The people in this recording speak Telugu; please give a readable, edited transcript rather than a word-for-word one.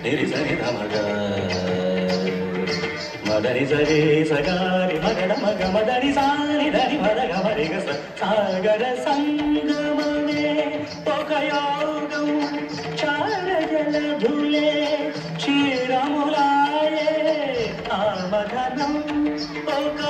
నిరి సరి మగ మదని సరి సగారి మగడ మగ మదని సాని దని మదగ మరిగ సాగర సంగమమే ఒక యోగం చాల జల ధులే క్షీరములాయే ఆ మదనం ఒక